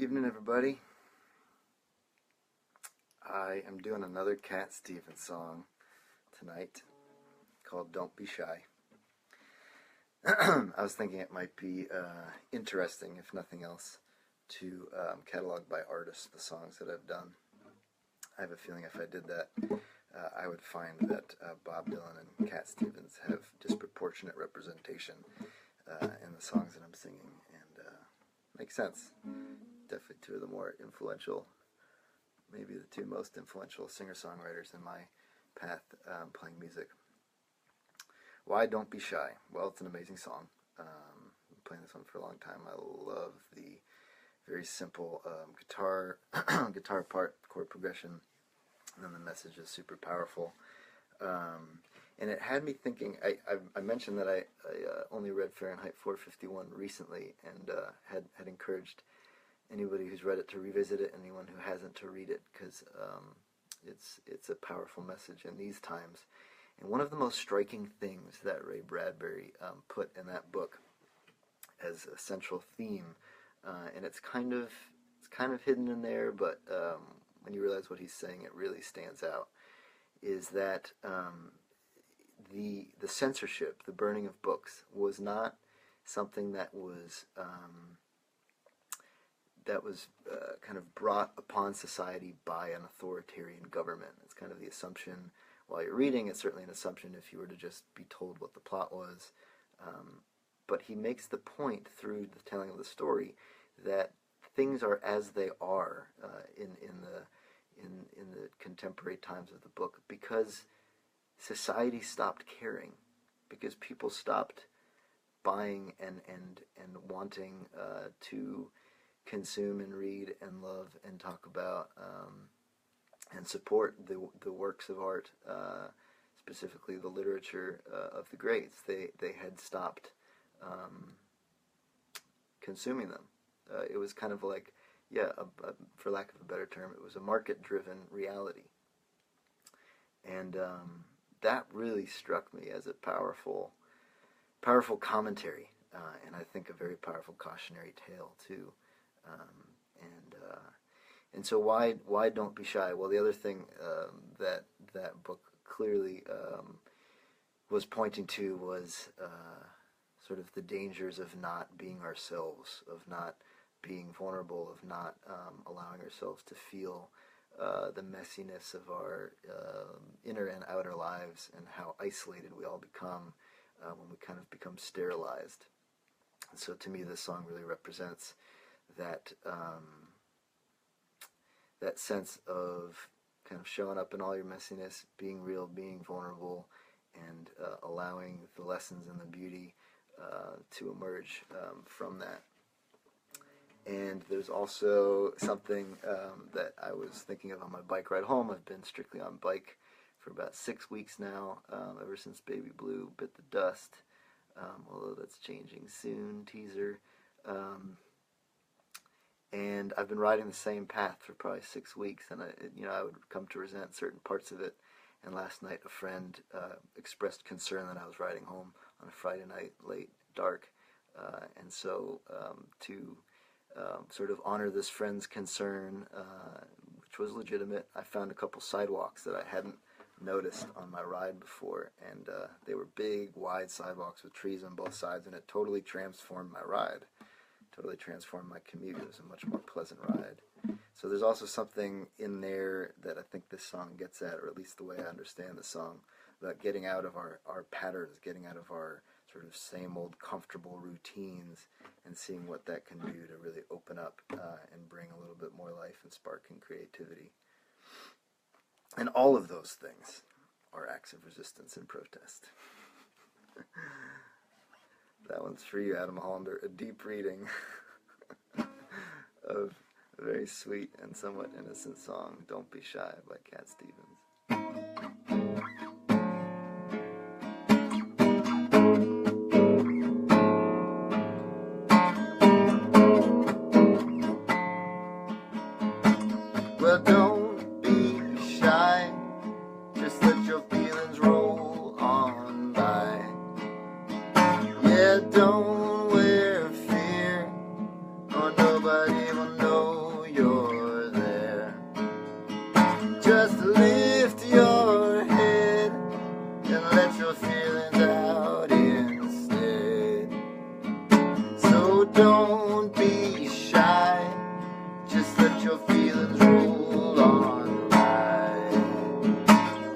Evening, everybody. I am doing another Cat Stevens song tonight called Don't Be Shy. I was thinking it might be interesting, if nothing else, to catalog by artists the songs that I've done. I have a feeling if I did that, I would find that Bob Dylan and Cat Stevens have disproportionate representation in the songs that I'm singing, and makes sense. Definitely two of the more influential, maybe the two most influential singer-songwriters in my path playing music. Why Don't Be Shy? Well, it's an amazing song. I've been playing this one for a long time. I love the very simple guitar part, chord progression, and then the message is super powerful. And it had me thinking, I mentioned that I only read Fahrenheit 451 recently, and had encouraged anybody who's read it to revisit it, anyone who hasn't to read it, because it's a powerful message in these times. And one of the most striking things that Ray Bradbury put in that book as a central theme, and it's kind of hidden in there, but when you realize what he's saying, it really stands out, is that the censorship, the burning of books, was not something that was kind of brought upon society by an authoritarian government. It's kind of the assumption while you're reading. It's certainly an assumption if you were to just be told what the plot was. But he makes the point through the telling of the story that things are as they are in the contemporary times of the book because society stopped caring, because people stopped buying and wanting to consume and read and love and talk about and support the works of art, specifically the literature of the greats. They had stopped consuming them. It was kind of like, for lack of a better term, it was a market-driven reality. And that really struck me as a powerful commentary, and I think a very powerful cautionary tale too. And so why Don't Be Shy? Well, the other thing that book clearly was pointing to was sort of the dangers of not being ourselves, of not being vulnerable, of not allowing ourselves to feel the messiness of our inner and outer lives, and how isolated we all become when we kind of become sterilized. And so to me, this song really represents that that sense of kind of showing up in all your messiness, being real, being vulnerable, and allowing the lessons and the beauty to emerge from that. And there's also something that I was thinking of on my bike ride home. I've been strictly on bike for about 6 weeks now, ever since Baby Blue bit the dust, although that's changing soon, teaser. And I've been riding the same path for probably 6 weeks, and I would come to resent certain parts of it. And last night, a friend expressed concern that I was riding home on a Friday night, late, dark, and so to sort of honor this friend's concern, which was legitimate, I found a couple sidewalks that I hadn't noticed on my ride before, and they were big, wide sidewalks with trees on both sides, and it totally transformed my ride. Totally transformed my commute. It was a much more pleasant ride. So there's also something in there that I think this song gets at, or at least the way I understand the song, about getting out of our patterns, getting out of our sort of same old comfortable routines, and seeing what that can do to really open up and bring a little bit more life and spark and creativity. And all of those things are acts of resistance and protest. That one's for you, Adam Hollander. A deep reading of a very sweet and somewhat innocent song, Don't Be Shy, by Cat Stevens. Well, don't be shy, just let your feelings roll on by. Yeah, don't wear fear, or nobody will know don't be shy, just let your feelings roll on by,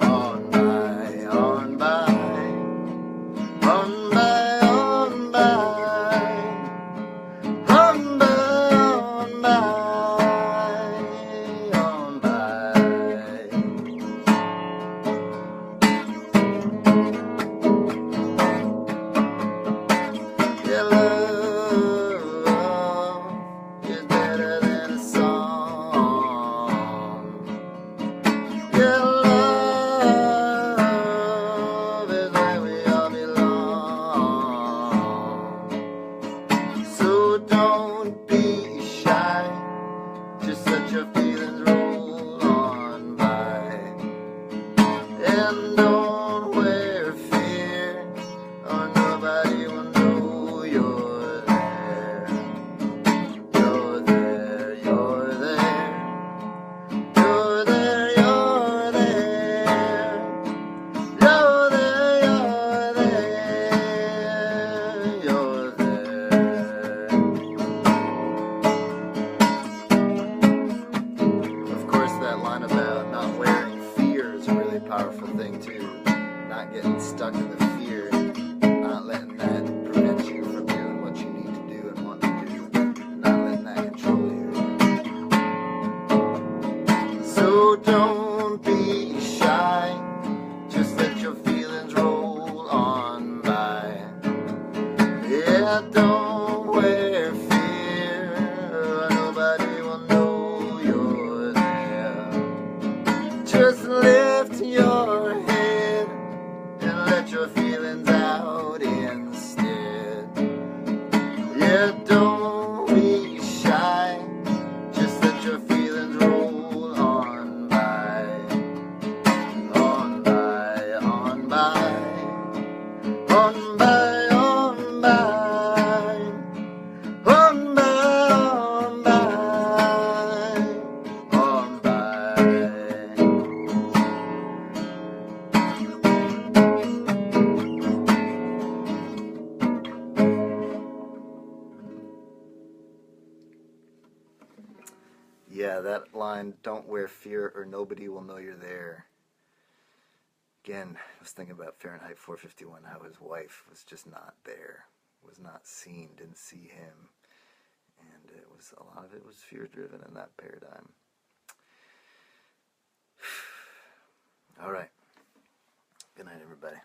on by, on by, on by, on by, on by, on by, on by. Your love is better than a song. Your love is where we all belong. So don't be shy, just let your feelings roll on by. And don't wear fear, or nobody will know you're there. You're there, you're there. You're there, you're there. You're there, you're there, you're there. Of course, that line about not wearing fear is a really powerful thing too. Not getting stuck in the fear, not letting that prevent you from doing what you need to do and want to do, not letting that control you. So don't be shy, just let your feelings roll on by. Yeah, don't wear fear, nobody will know you're there. Just lift your head and let your feelings out instead. Yeah, don't be shy, just let your feelings roll on by, on by, on by, on by, on by, on by, on by, on by. Yeah, that line, don't wear fear or nobody will know you're there. Again, I was thinking about Fahrenheit 451, how his wife was just not there, was not seen, didn't see him. And it was, a lot of it was fear driven in that paradigm. All right. Good night, everybody.